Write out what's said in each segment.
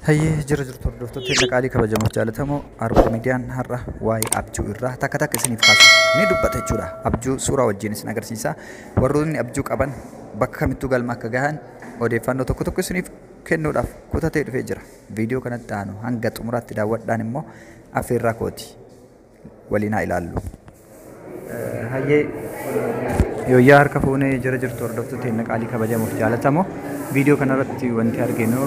Hayyee jira jirtu hordoftoota qaalii kabajamoo jaalatamoo Arbaa Miidiyaan har'a waa'ee abjuu irraa takka takka isiniif kaasu ni dubbata jechuudha. Abjuu suuraa wajjin isin agarsiisa. Warroonni abjuu qaban bakka kamittuu galma akka gahan odeeffannoo tokko tokko isiniif kennuudhaaf kutatee dhufee jira. Viidiyoo kanatti aanu hanga xumuraatti daawwadhaan immoo affeerraa kooti waliin haa ilaallu. Hayyee yooyyaa harka fuunee jira jirtu hordoftoota qaalii kabajamoo jaalatamoo viidiyoo kanarratti wanti arginu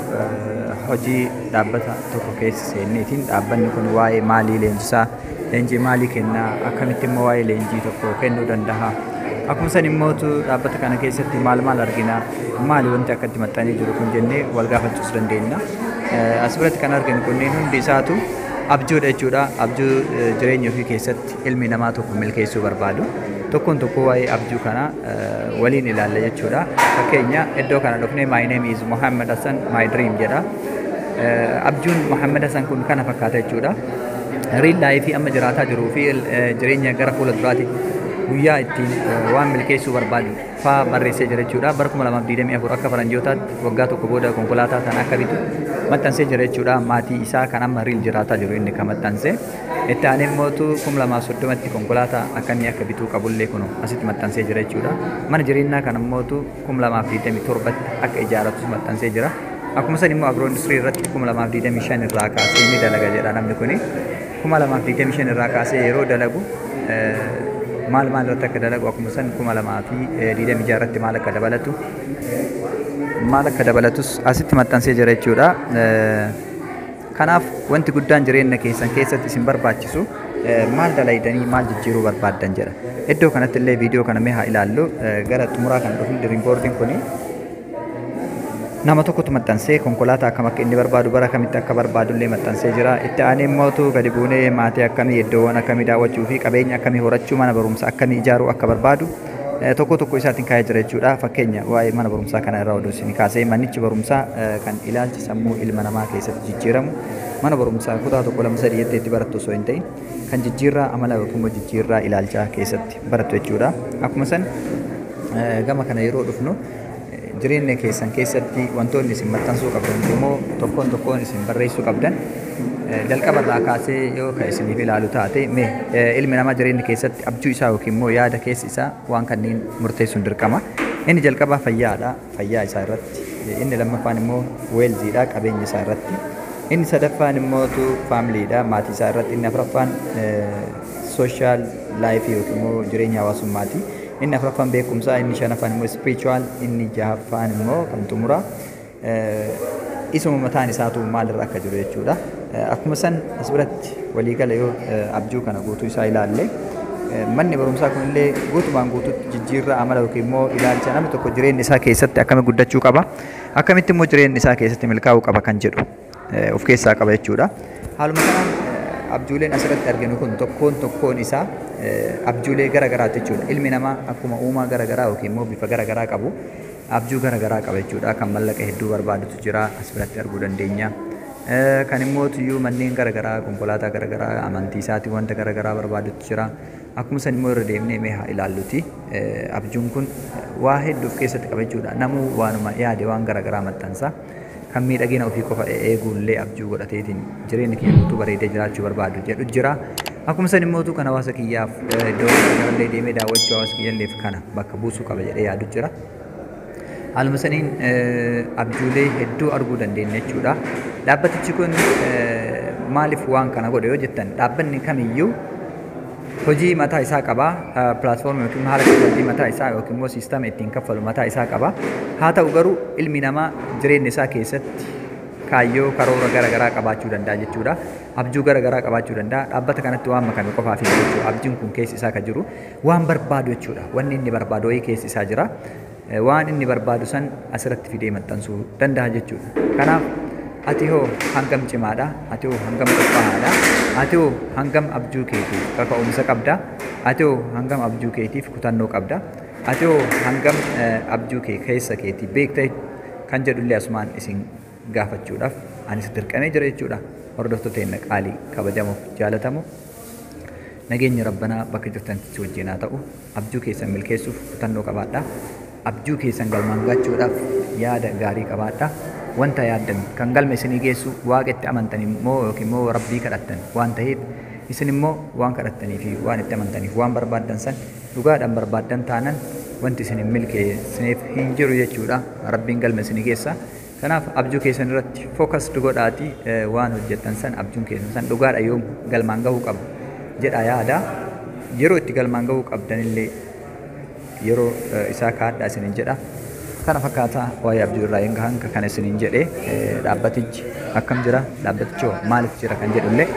hojii dhaabbata tokko keessa seenneetiin dhaabbanni kun waa'ee maalii leenjisaa leenjii maalii kennaa akkamitti immoo waa'ee leenjii tokko kennuu danda'a akkuma san immoo dhaabbata kana keessatti maal argina maali wanti akkatti maxxanee jiru kun jennee wal gaafachuus dandeenya asirratti kan arginu kunneen hundi isaatu abjuudha jechuudha abjuu jireenya ofii keessatti ilmi namaa tokko milkeessuu barbaadu tokkoon tokko waa'ee abjuu kana waliin ilaalla jechuudha fakkeenya iddoo kana dhufnee my name is Muhammad Hassan my dream jedha abjuun Muhammad Hassan kun kana fakkaata jechuudha real life amma jiraataa jiruu fi jireenya gara fuula duraatti guyyaa ittiin waan milkeessuu barbaadu faa barreessee jira jechuudha bara 2024 akka faranjootaatti waggaa tokko booda konkolaataa tan akka bitu maxxansee jira jechuudha maatii isaa kan amma real jiraataa jiru inni kan maxxansee itti aanee mootu 2030tti konkolaataa akkamii akka bituu qabullee kun asitti maxxansee jira jechuudha mana jireenyaa kan mootu 2027tti akka ijaaratu maxxansee jira akkuma san immoo agiroo industirii irratti 2025 irraa kaasee ni dalaga jedha namni kuni 2025 irraa kaasee yeroo dalagu maal irratti akka dalagu akkuma san 2026 irratti maal akka dabalatus asitti maxxansee jira jechuudha. Kanaaf wanti guddaan jireenya keessan keessatti isin barbaachisu maal dalaydanii maal jijjiiruu barbaaddan jedha. Iddoo kanatti illee viidiyoo kana mee haa ilaallu gara xumuraa kan dhufu dream boardiin kuni nama tokkotu maxxansee konkolaataa akkam akka inni barbaadu bara kamitti akka barbaadu illee maxxansee jira. Itti aanee mootu gadi buunee maatii akkamii iddoowwan akkamii daawwachuu fi qabeenya akkamii horachuu mana barumsaa akkamii ijaaruu akka barbaadu tokko isaatiin kaa'ee jira jechuudha. Fakkeenya waa'ee mana barumsaa kana irraa oduu isin kaasee manichi barumsaa kan ilaalchi sammuu ilma namaa keessatti jijjiiramu mana barumsaa kutaa 1-2-3 jetteetti barattu osoo hin ta'in kan jijjiirraa amala yookiin jijjiirraa ilaalchaa keessatti barattu jechuudha. Akkuma san gama kana yeroo dhufnu jireenya keessan keessatti wantoonni isin maxxansuu qabdan immoo tokkoon isin barreessuu qabdan jalqabarraa kaasee yoo kan isiniif ilaalu taate ilmi namaa jireenya keessatti abjuu isaa yookiin immoo yaada keessa isaa waan kanneen murteessuun dirqama. Inni jalqabaa fayyaadha fayyaa isaa irratti inni lammaffaan immoo weelziidha qabeenya isaa irratti inni sadaffaan immoo faamiliidha maatii isaa irratti inni afuraffaan sooshaal laayifii yookiin immoo jireenya hawaasummaati. Inni afuraffaan beekumsaa inni shanaffaan immoo spiritual inni jahaffaan immoo kan xumuraa isuma mataan isaatu maalirra akka jiru jechuudha. Akkuma san asirratti waliigala yoo abjuu kana guutuu isaa ilaalle manni barumsaa kunillee guutumaan guutuutti jijjiirraa amala yookiin immoo ilaalcha namni tokko jireenya isaa keessatti akkamitti guddachuu qaba akkamitti immoo jireenya isaa keessatti milkaa'uu qaba kan jedhu of keessaa qaba jechuudha. Haaluma kanaan abjuuleen asirratti arginu kun tokkoon isaa abjuulee garagaraati jechuudha. Ilmi namaa akkuma uumaa garagaraa yookiin immoo bifa garagaraa qabu abjuu garagaraa qaba jechuudha. Kan mallaqa hedduu barbaadutu jira asirratti arguu dandeenya. Kan immoo tuyyuu manneen garagaraa konkolaataa garagaraa amantii isaatii wanta garagaraa barbaadutu jira. Akkuma san immoo irra deemnee mee haa ilaalluti. Abjuun kun waa hedduu of keessatti qaba jechuudha. Namuu waanuma yaade waan garagaraa maxxansa. Kan miidhagina ofii qofa eeguullee abjuu godhateetiin jireenya kee guutuu bareedee jiraachuu barbaadu jedhu jira. Akkuma san immoo kan hawaasa kiyyaaf iddoo kanallee deemee daawwachuu hawaasa kiyyalleef kana bakka buusuu qaba jedhee yaadu jira. Haaluma saniin abjuulee hedduu arguu dandeenya jechuudha. Dhaabbatichi kun maaliif waan kana godhe yoo jettan dhaabbanni kamiyyuu hojii mataa isaa qaba pilaatfoormii yookiin haala kaffaltii mataa isaa yookiin immoo siistama ittiin kaffalu mataa isaa qaba. Haa ta'u garuu ilmi namaa jireenya isaa keessatti kaayyoo karoora garagaraa qabaachuu danda'a jechuudha. Abjuu garagaraa qabaachuu danda'a. Dhaabbata kanatti waan makame qofaaf hin jechuudha. Abjuun kun keessa isaa kan jiru waan barbaadu jechuudha. Wanni inni barbaadu wayii keessa isaa jira. Waan inni barbaadu san asirratti fidee maxxansuu danda'a jechuudha. Kanaaf ati hoo hangam cimaadha? Ati hoo hangam qophaa'aadha? Ati hoo hangam abjuu keetiif kaka'umsa qabda? Ati hoo hangam abjuu keetiif kutannoo qabda? Ati hoo hangam abjuu kee keessa keetii beekta kan jedhullee asumaan isin gaafachuudhaaf anis dirqamee jira jechuudha. Hordoftoota qaalii kabajamoo jaalatamoo nageenya rabbanaa bakka jirtanitti wajjin haa ta'u abjuu keessan milkeessuuf kutannoo qabaadha. Abjuu keessan galmaan gahuudhaaf yaada gaarii qabaadha. wanta yaaddan kan galma isinii geessu waaqetti amantan immoo yookiin immoo rabbii kadhattan waan ta'eef isin immoo waan kadhattanii fi waan itti amantaniif waan barbaaddan san dhugaadhaan barbaaddan taanan wanti isin hin milkeessineef hin jiru jechuudha. Rabbiin galma isinii geessa. Kanaaf abjuu keessan irratti focus godhaatii waan hojjettan san abjuun keessan san dhugaadha yoom galmaan gahuu qabu jedha yaada. Yeroo itti galmaan gahuu qabdanillee yeroo isaa kaadhaa isiniin jedha. Kana fakkaataa waa'ee abjuu irraa hin gahan kan isiniin jedhee dhaabbatichi akkam jira dhaabbatichi maaliif jira kan jedhullee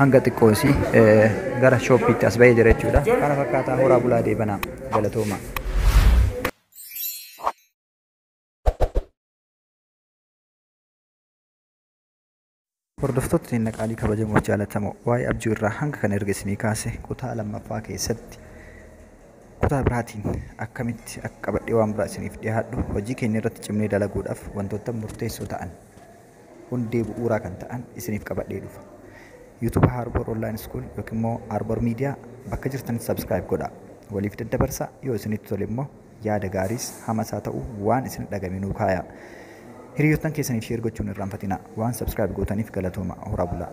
hanga xiqqoosii gara shooppiitti as bahee jira jechuudha. Kana fakkaataa horaa bulaa deebanaa galatooma. Hordoftoota Seenaa Qaalii kabajamoo jaalatamoo waa'ee abjuu irraa hanga kan erga isinii kaase kutaa lammaffaa keessatti kutaa biraatiin akkamitti akka qabadhee waan biraa isiniif dhiyaadhu hojii keenya irratti cimnee dalaguudhaaf wantoota murteessoo ta'an hundee bu'uuraa kan ta'an isiniif qabadhee dhufa. YouTube Harbor Online School yookiin immoo Harbor Media bakka jirtanitti subscribe godhaa. Waliif daddabarsaa yoo isinitti tole immoo yaada gaariis hamas haa ta'u waan isin dhagaminuu kaayaa. Hiriyoottan keessaniif share gochuun irraanfatinaa waan subscribe gootaniif galatooma. Horaa bulaa.